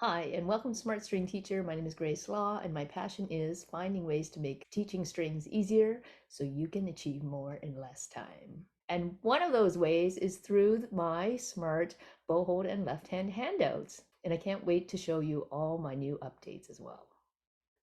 Hi, and welcome to Smart String Teacher. My name is Grace Law, and my passion is finding ways to make teaching strings easier so you can achieve more in less time. And one of those ways is through my smart bow hold and left hand handouts. And I can't wait to show you all my new updates as well.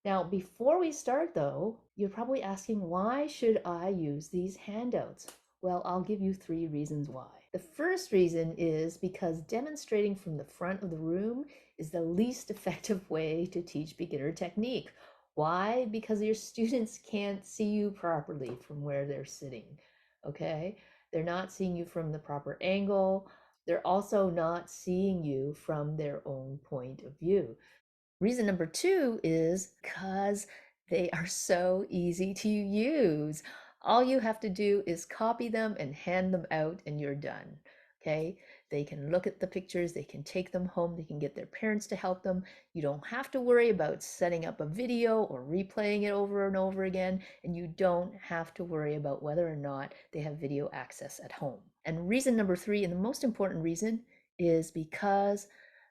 Now, before we start though, you're probably asking, why should I use these handouts? Well, I'll give you 3 reasons why. The first reason is because demonstrating from the front of the room is the least effective way to teach beginner technique. Why? Because your students can't see you properly from where they're sitting, okay? They're not seeing you from the proper angle. They're also not seeing you from their own point of view. Reason number 2 is because they are so easy to use. All you have to do is copy them and hand them out and you're done. Okay? They can look at the pictures, they can take them home, they can get their parents to help them. You don't have to worry about setting up a video or replaying it over and over again, and you don't have to worry about whether or not they have video access at home. And reason number 3, and the most important reason, is because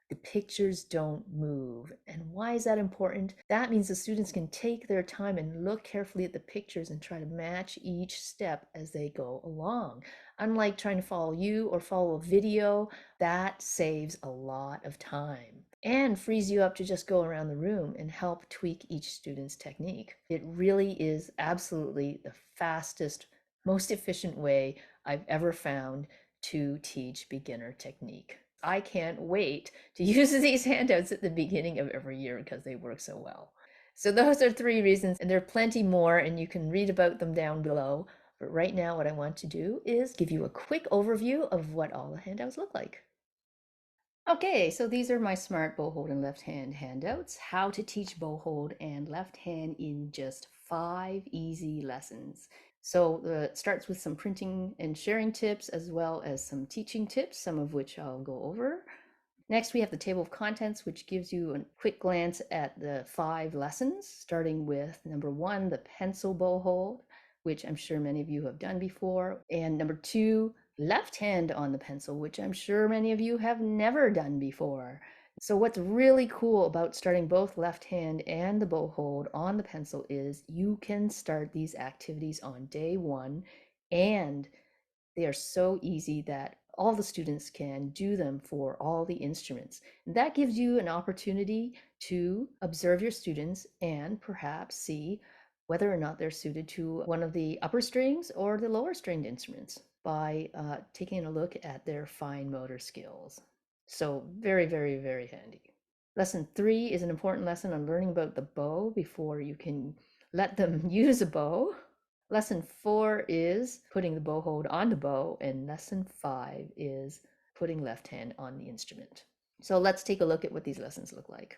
the pictures don't move. And why is that important? That means the students can take their time and look carefully at the pictures and try to match each step as they go along. Unlike trying to follow you or follow a video, that saves a lot of time and frees you up to just go around the room and help tweak each student's technique. It really is absolutely the fastest, most efficient way I've ever found to teach beginner technique. I can't wait to use these handouts at the beginning of every year because they work so well. So those are 3 reasons, and there are plenty more, and you can read about them down below. But right now, what I want to do is give you a quick overview of what all the handouts look like. Okay, so these are my smart bow hold and left hand handouts. How to teach bow hold and left hand in just 5 easy lessons. So it starts with some printing and sharing tips as well as some teaching tips, some of which I'll go over. Next, we have the table of contents, which gives you a quick glance at the 5 lessons, starting with number 1, the pencil bow hold, which I'm sure many of you have done before, and number 2, left hand on the pencil, which I'm sure many of you have never done before. So what's really cool about starting both left hand and the bow hold on the pencil is you can start these activities on day 1, and they are so easy that all the students can do them for all the instruments. And that gives you an opportunity to observe your students and perhaps see whether or not they're suited to one of the upper strings or the lower stringed instruments by taking a look at their fine motor skills. So very, very, very handy. Lesson 3 is an important lesson on learning about the bow before you can let them use a bow. Lesson 4 is putting the bow hold on the bow, and lesson 5 is putting left hand on the instrument. So let's take a look at what these lessons look like.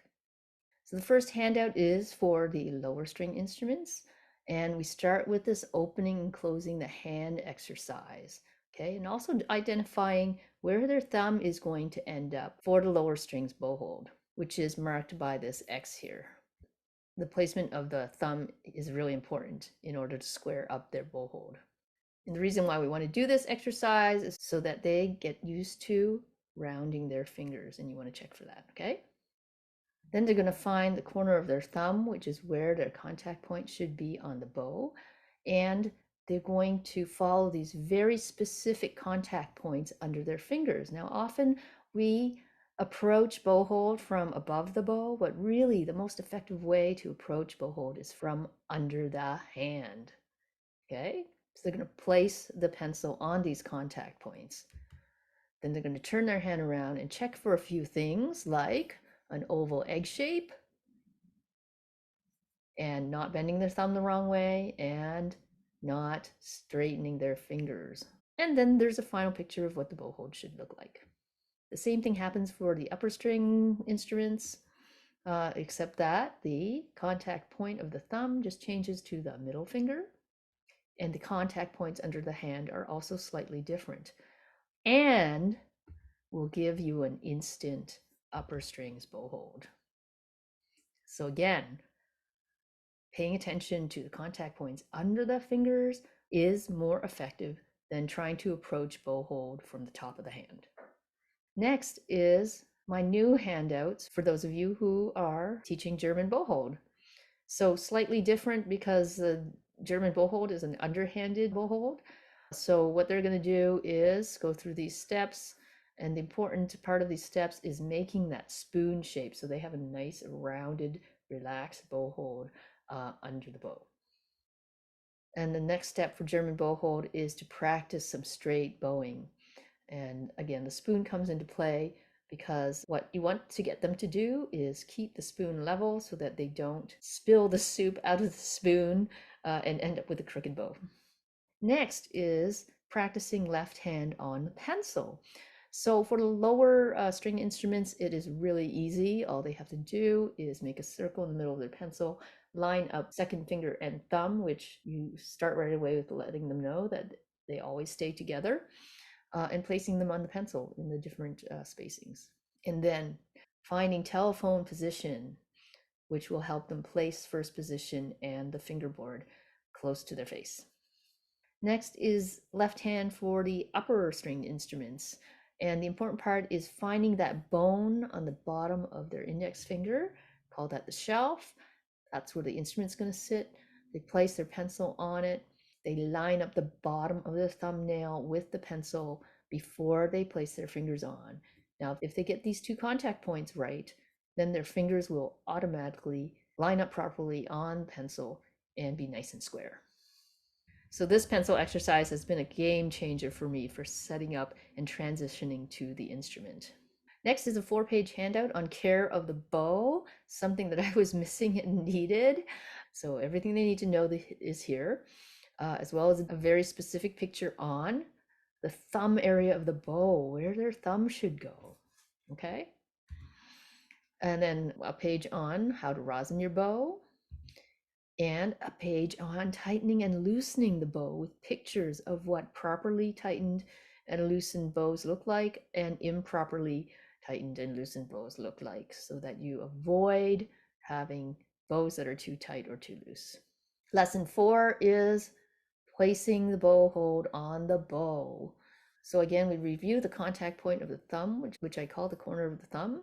So the first handout is for the lower string instruments, and we start with this opening and closing the hand exercise, okay? And also identifying where their thumb is going to end up for the lower strings bow hold, which is marked by this X here. The placement of the thumb is really important in order to square up their bow hold. And the reason why we want to do this exercise is so that they get used to rounding their fingers, and you want to check for that, okay? Then they're going to find the corner of their thumb, which is where their contact point should be on the bow, and they're going to follow these very specific contact points under their fingers. Now, often we approach bow hold from above the bow, but really the most effective way to approach bow hold is from under the hand. Okay, so they're going to place the pencil on these contact points. Then they're going to turn their hand around and check for a few things like an oval egg shape and not bending their thumb the wrong way and not straightening their fingers. And then there's a final picture of what the bow hold should look like. The same thing happens for the upper string instruments, except that the contact point of the thumb just changes to the middle finger, and the contact points under the hand are also slightly different, and will give you an instant upper strings bow hold. So again, paying attention to the contact points under the fingers is more effective than trying to approach bow hold from the top of the hand. Next is my new handouts for those of you who are teaching German bow hold. So slightly different because the German bow hold is an underhanded bow hold. So what they're going to do is go through these steps, and the important part of these steps is making that spoon shape so they have a nice rounded, relaxed bow hold under the bow. And the next step for German bow hold is to practice some straight bowing. And again, the spoon comes into play because what you want to get them to do is keep the spoon level so that they don't spill the soup out of the spoon and end up with a crooked bow. Next is practicing left hand on the pencil. So for the lower string instruments, it is really easy. All they have to do is make a circle in the middle of their pencil, line up second finger and thumb, which you start right away with letting them know that they always stay together, and placing them on the pencil in the different spacings. And then finding telephone position, which will help them place first position and the fingerboard close to their face. Next is left hand for the upper string instruments. And the important part is finding that bone on the bottom of their index finger, call that the shelf. That's where the instrument's going to sit. They place their pencil on it. They line up the bottom of the thumbnail with the pencil before they place their fingers on. Now, if they get these two contact points right, then their fingers will automatically line up properly on pencil and be nice and square. So this pencil exercise has been a game changer for me for setting up and transitioning to the instrument. Next is a 4-page handout on care of the bow, something that I was missing and needed. So everything they need to know is here, as well as a very specific picture on the thumb area of the bow, where their thumb should go. Okay. And then a page on how to rosin your bow, and a page on tightening and loosening the bow with pictures of what properly tightened and loosened bows look like and improperly tightened and loosened bows look like, so that you avoid having bows that are too tight or too loose. Lesson 4 is placing the bow hold on the bow. So again, we review the contact point of the thumb, which I call the corner of the thumb.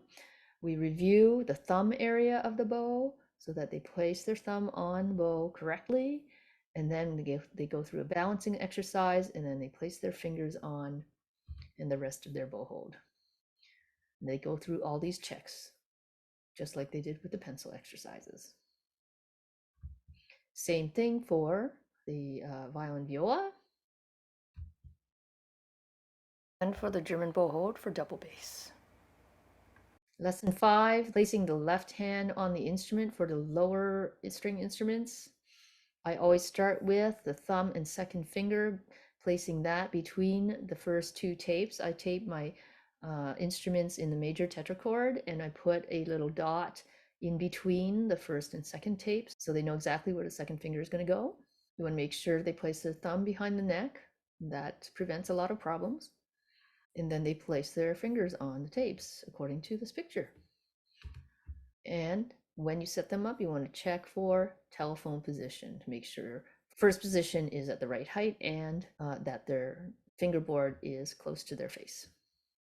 We review the thumb area of the bow so that they place their thumb on the bow correctly. And then they go through a balancing exercise, and then they place their fingers on and the rest of their bow hold. And they go through all these checks, just like they did with the pencil exercises. Same thing for the violin viola. And for the German bow hold for double bass. Lesson 5, placing the left hand on the instrument for the lower string instruments. I always start with the thumb and second finger, placing that between the first two tapes. I tape my instruments in the major tetrachord, and I put a little dot in between the first and second tapes so they know exactly where the second finger is going to go. You want to make sure they place their thumb behind the neck. That prevents a lot of problems. And then they place their fingers on the tapes according to this picture. And when you set them up, you want to check for telephone position to make sure first position is at the right height and that their fingerboard is close to their face.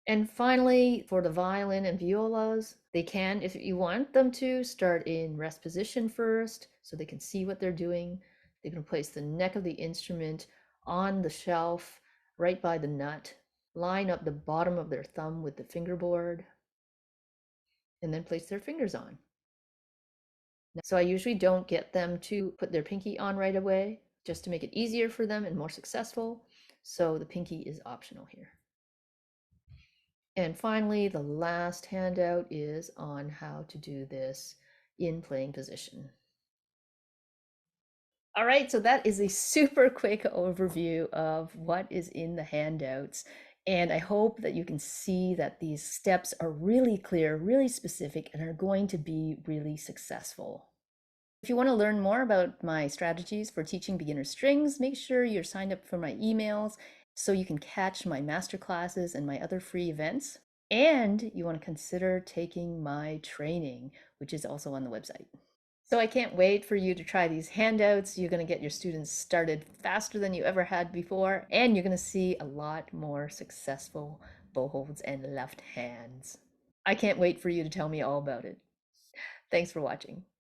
And finally, for the violin and violas, they can, if you want them to, start in rest position first so they can see what they're doing. They can place the neck of the instrument on the shelf right by the nut, line up the bottom of their thumb with the fingerboard, and then place their fingers on. So I usually don't get them to put their pinky on right away, just to make it easier for them and more successful. So the pinky is optional here. And finally, the last handout is on how to do this in playing position. All right, so that is a super quick overview of what is in the handouts. And I hope that you can see that these steps are really clear, really specific, and are going to be really successful. If you want to learn more about my strategies for teaching beginner strings, make sure you're signed up for my emails so you can catch my masterclasses and my other free events. And you want to consider taking my training, which is also on the website. So I can't wait for you to try these handouts. You're going to get your students started faster than you ever had before, and you're going to see a lot more successful bow holds and left hands. I can't wait for you to tell me all about it. Thanks for watching.